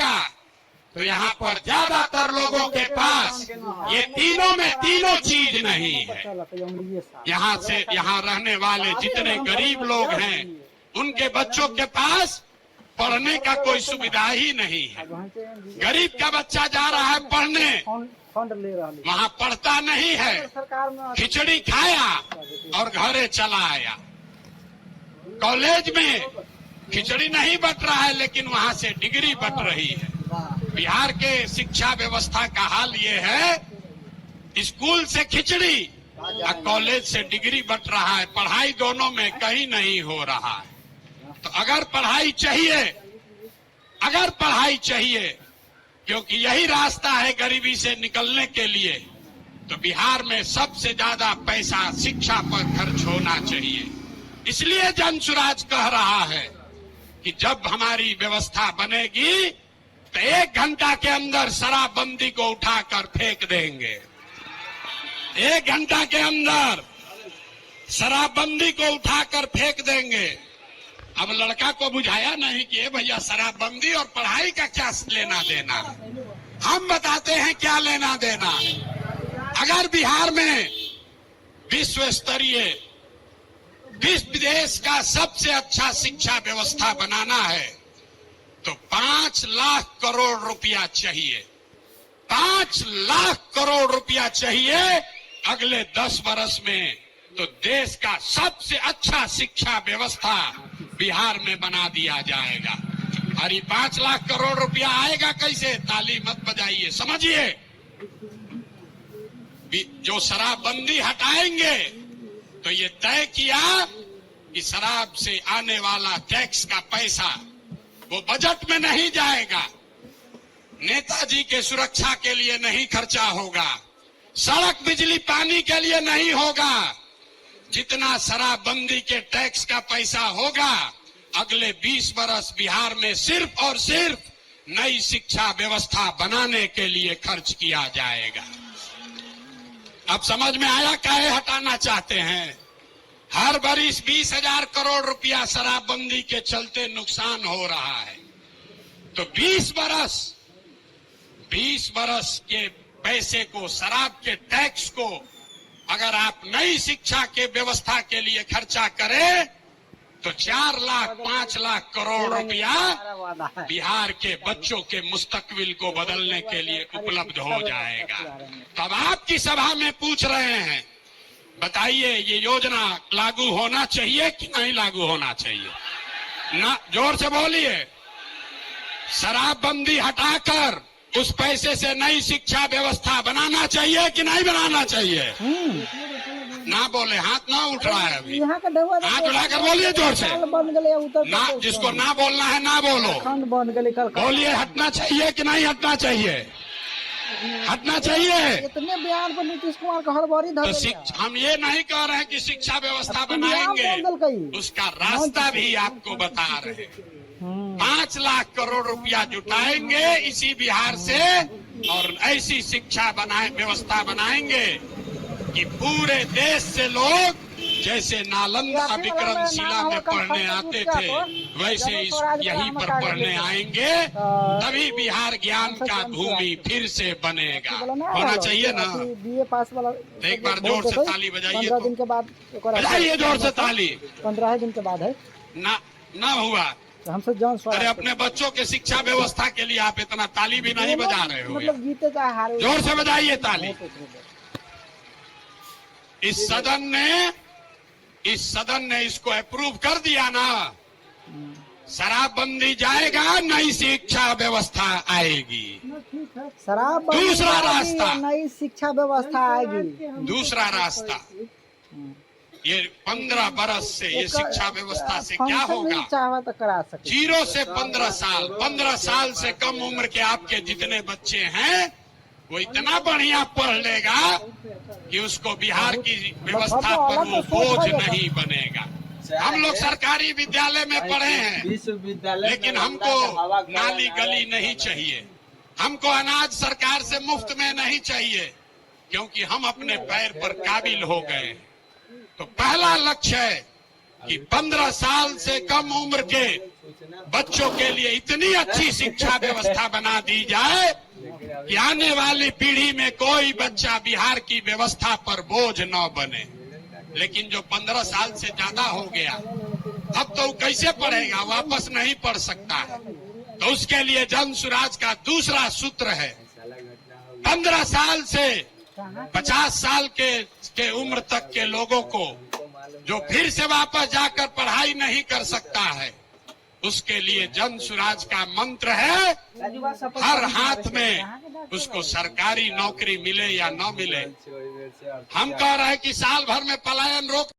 का, तो यहाँ पर ज्यादातर लोगों के पास ये तीनों में तीनों चीज नहीं है। यहाँ रहने वाले जितने गरीब लोग हैं उनके बच्चों के पास पढ़ने का कोई सुविधा ही नहीं है। गरीब का बच्चा जा रहा है पढ़ने, वहाँ पढ़ता नहीं है, खिचड़ी खाया और घरे चला आया। कॉलेज में खिचड़ी नहीं बट रहा है, लेकिन वहाँ से डिग्री बट रही है। बिहार के शिक्षा व्यवस्था का हाल ये है, स्कूल से खिचड़ी और कॉलेज से डिग्री बट रहा है, पढ़ाई दोनों में कहीं नहीं हो रहा है। तो अगर पढ़ाई चाहिए, क्योंकि यही रास्ता है गरीबी से निकलने के लिए, तो बिहार में सबसे ज्यादा पैसा शिक्षा पर खर्च होना चाहिए। इसलिए जनसुराज कह रहा है कि जब हमारी व्यवस्था बनेगी तो 1 घंटा के अंदर शराबबंदी को उठाकर फेंक देंगे। 1 घंटा के अंदर शराबबंदी को उठाकर फेंक देंगे। अब लड़का को बुझाया नहीं कि भैया शराबबंदी और पढ़ाई का क्या लेना देना है। हम बताते हैं क्या लेना देना है। अगर बिहार में विश्व स्तरीय देश का सबसे अच्छा शिक्षा व्यवस्था बनाना है तो 5 लाख करोड़ रुपया चाहिए। 5 लाख करोड़ रुपया चाहिए अगले 10 वर्ष में, तो देश का सबसे अच्छा शिक्षा व्यवस्था बिहार में बना दिया जाएगा। और ये 5 लाख करोड़ रुपया आएगा कैसे? ताली मत बजाइए, समझिए। जो शराबबंदी हटाएंगे तो ये तय किया कि शराब से आने वाला टैक्स का पैसा वो बजट में नहीं जाएगा, नेताजी के सुरक्षा के लिए नहीं खर्चा होगा, सड़क बिजली पानी के लिए नहीं होगा। जितना शराबबंदी के टैक्स का पैसा होगा अगले 20 वर्ष बिहार में सिर्फ और सिर्फ नई शिक्षा व्यवस्था बनाने के लिए खर्च किया जाएगा। अब समझ में आया काहे हटाना चाहते हैं? हर बरिस 20,000 करोड़ रुपया शराबबंदी के चलते नुकसान हो रहा है, तो 20 बरस के पैसे को, शराब के टैक्स को अगर आप नई शिक्षा के व्यवस्था के लिए खर्चा करें तो 4 लाख 5 लाख करोड़ रुपया बिहार के बच्चों के मुस्तकबिल को बदलने के लिए उपलब्ध हो जाएगा। तब आपकी सभा में पूछ रहे हैं, बताइए ये योजना लागू होना चाहिए कि नहीं लागू होना चाहिए? ना, जोर से बोलिए। शराबबंदी हटाकर उस पैसे से नई शिक्षा व्यवस्था बनाना चाहिए कि नहीं बनाना चाहिए? ना बोले, हाथ ना उठ रहा है अभी। हाथ उठाकर बोलिए जोर से। ना, जिसको ना बोलना है ना बोलो। बोलिए, हटना चाहिए कि नहीं हटना चाहिए? हटना चाहिए। इतने बयान पर नीतीश कुमार का हर बारी तो हम ये नहीं कह रहे हैं कि शिक्षा व्यवस्था बनाएंगे, उसका रास्ता भी आपको बता रहे हैं। 5 लाख करोड़ रुपया जुटाएंगे इसी बिहार से और ऐसी शिक्षा व्यवस्था बनाएंगे कि पूरे देश से लोग जैसे नालंदा विक्रमशिला में पढ़ने आते थे वैसे यहीं पर पढ़ने आएंगे, तभी बिहार ज्ञान का भूमि फिर से बनेगा। होना चाहिए ना? बीए पास वाला एक बार जोर से ताली बजाइए। 15 दिन के बाद बजाइए जोर से ताली। 15 दिन के बाद है ना हुआ। हमसे जान। अरे अपने बच्चों के शिक्षा व्यवस्था के लिए आप इतना ताली भी नहीं बजा रहे हो। मतलब जीते चाहे हारे, जोर से बजाइए ताली। इस सदन ने इसको अप्रूव कर दिया ना, शराबबंदी जाएगा, नई शिक्षा व्यवस्था आएगी। शराब दूसरा रास्ता, नई शिक्षा व्यवस्था आएगी। दूसरा रास्ता, ये 15 बरस से ये शिक्षा व्यवस्था से क्या होगा? चाहे तो करा सकते। 0 से 15 साल, 15 साल से कम उम्र के आपके जितने बच्चे हैं वो इतना बढ़िया पढ़ लेगा कि उसको बिहार की व्यवस्था पर वो बोझ नहीं बनेगा। हम लोग सरकारी विद्यालय में पढ़े हैं, लेकिन हमको नाली गली नहीं चाहिए, हमको अनाज सरकार से मुफ्त में नहीं चाहिए, क्योंकि हम अपने पैर पर काबिल हो गए। तो पहला लक्ष्य है कि 15 साल से कम उम्र के बच्चों के लिए इतनी अच्छी शिक्षा व्यवस्था बना दी जाए कि आने वाली पीढ़ी में कोई बच्चा बिहार की व्यवस्था पर बोझ न बने। लेकिन जो 15 साल से ज्यादा हो गया, अब तो वो कैसे पढ़ेगा, वापस नहीं पढ़ सकता है। तो उसके लिए जन सुराज का दूसरा सूत्र है, 15 साल से 50 साल के उम्र तक के लोगों को जो फिर से वापस जाकर पढ़ाई नहीं कर सकता है, उसके लिए जन सुराज का मंत्र है, हर हाथ में उसको सरकारी नौकरी मिले या न मिले। हम कह रहे हैं कि साल भर में पलायन रोक